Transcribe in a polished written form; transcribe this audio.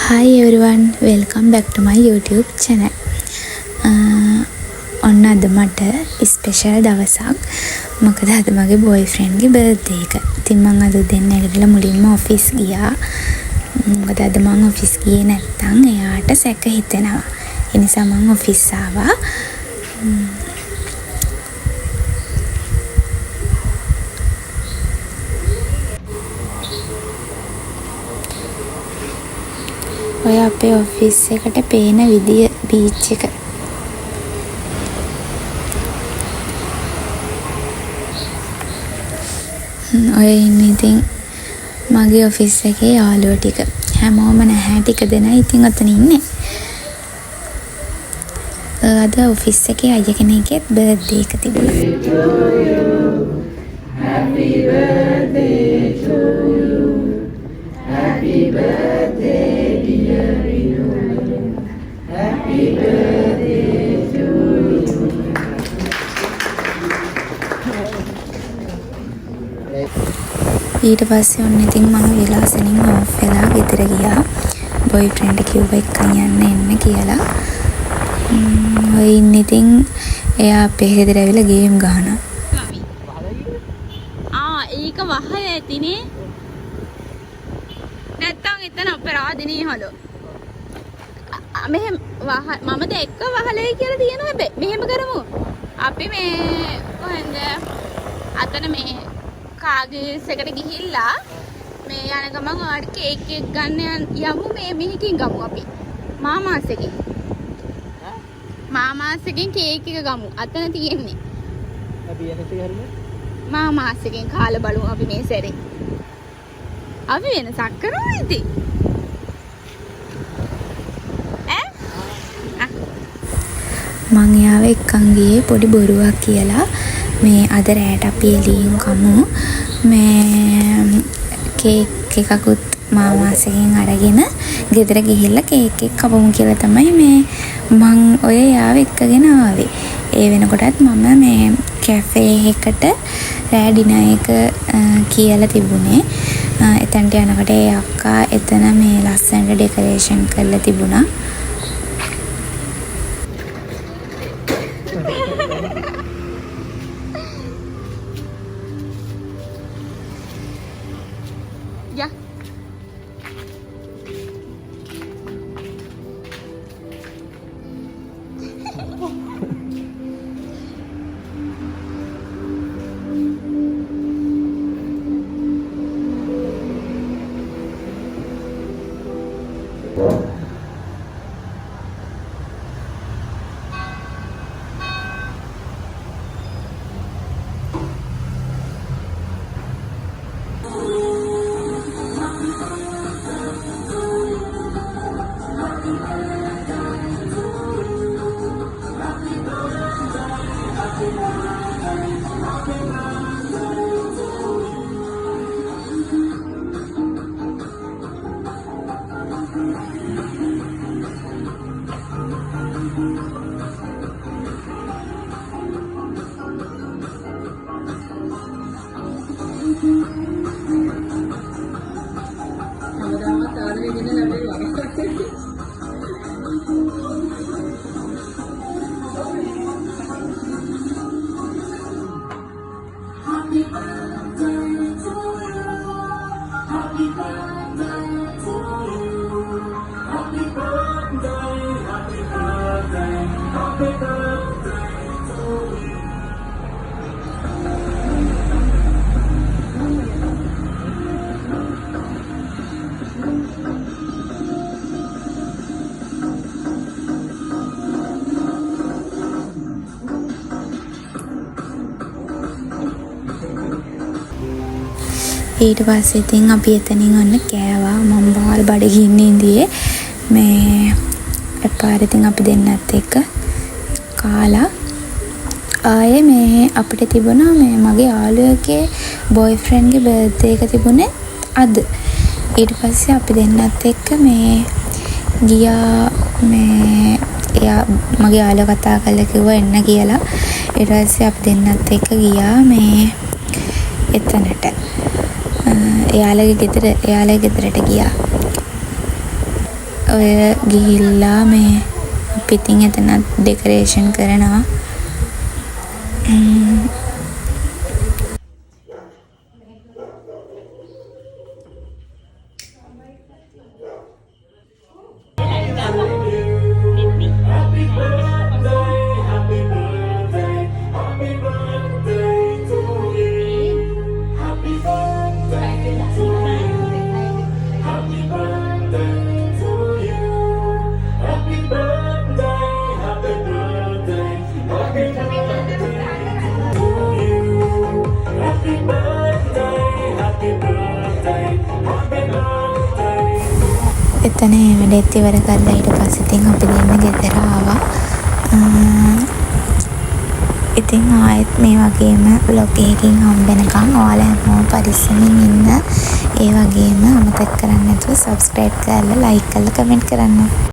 Hi everyone, welcome back to my YouTube channel. ඔන්න අද මට ස්පෙෂල් දවසක්. මොකද අද මගේ බොයිෆ්‍රෙන්ඩ්ගේ බර්ත්ඩේ එක. ඉතින් මම අද උදේ නැගිටලා මුලින්ම ඔෆිස් ගියා. මොකද අද මම ඔෆිස් ගියේ නැත්තම් එයාට සැක හිතෙනවා. ඒ නිසා මම ඔෆිස් ආවා. ඔය අපේ ඔෆිස් එකට පේන විදිය බීච් එක. ඔය ඉන්නේ ඉතින් මගේ ඔෆිස් එකේ යාළුවෝ ටික. හැමෝම නැහැ ටික දෙනා ඉතින් ඔතන ඉන්නේ. අද ඔෆිස් එකේ අයියා කෙනෙක්ගේත් බර්ත්ඩේ එක තිබුණා. Happy birthday to you. Happy birthday dear you. Happy birthday to you. ඊට පස්සේ ඔන්න ඉතින් මම විලාසෙනින් ඕෆ් වෙලා ගෙදර ගියා. බොයිෆ්‍රෙන්ඩ් කිව්වා එක්කන් එන්න කියලා. ඔය ඉන්න ඉතින් එයා අපේ ගෙදර ඇවිල්ලා ගේම් ගහනවා. ඒක වහල ඇතිනේ. නැත්තම් එතන අපරාධනේ හලෝ. මෙහෙම මම දැක්ක වහලයි කියලා තියෙනවා හැබැයි. මෙහෙම කරමු. අපි මේ කොහෙන්ද? අතන මේ කාගේස් එකට ගිහිල්ලා මේ යන ගමන් ඔයාලට කේක් එක ගන්න යමු මේ මෙහෙකින් ගමු අපි. මාමාස් එකෙන්. මාමාස් එකෙන් කේක් එක ගමු. අතන තියෙන්නේ. අපි යන තේ හරිනේ. මාමාස් එකෙන් කාලා බලමු අපි මේ සැරේ. අපි වෙනසක් කරමු ඉතින්. මං යාව එක්කන් ගියේ පොඩි බොරුවක් කියලා. මේ අද රැට අපි එළියෙන් කමු. මේ කේක් එකකුත් මාමාස් එකෙන් අරගෙන ගෙදර ගිහිල්ලා කේක් එක කපමු කියලා තමයි මේ මං ඔය යාව එක්කගෙන ආවේ. ඒ වෙනකොටත් මම මේ කැෆේ එකට රෑ ඩිනර් එක කියලා තිබුණේ. එතනට යනකොට ඒ අක්කා එතන මේ ලස්සනට ඩෙකරේෂන් කරලා තිබුණා. යා ඊට පස්සේ ඉතින් අපි එතනින් ඔන්න කෑවා. මම බාල් බඩගින්න ඉඳියේ මේ එපාර ඉතින් අපි දෙන්නත් එක්ක කාලා ආයේ මේ අපිට තිබුණා මේ මගේ යාළුවගේ බොයිෆ්‍රෙන්ඩ්ගේ බර්ත්ඩේ එක තිබුණේ අද. ඊට පස්සේ අපි දෙන්නත් එක්ක මේ ගියා. මේ එයා මගේ යාළුවා කතා කරලා කිව්වා එන්න කියලා. ඊට පස්සේ අපි දෙන්නත් එක්ක ගියා මේ එතනට. එයාලගේ ගෙදරට ගියා. ඔය ගිහිල්ලා මේ අපි ඉතින් එතනත් ඩෙකරේෂන් කරනවා. එතන ඒ වැඩේත් ඉවර කරලා ඊට පස්සේ ඉතින් අපි දෙන්න ගෙදර ආවා. ඉතින් ආයෙත් මේ වගේම vlog එකකින් හම්බෙනකන් ඔයාලා හැමෝම පරිස්සමින් ඉන්න. ඒ වගේම අමතක කරන්නේ නැතුව subscribe කරලා like කරලා comment කරන්න.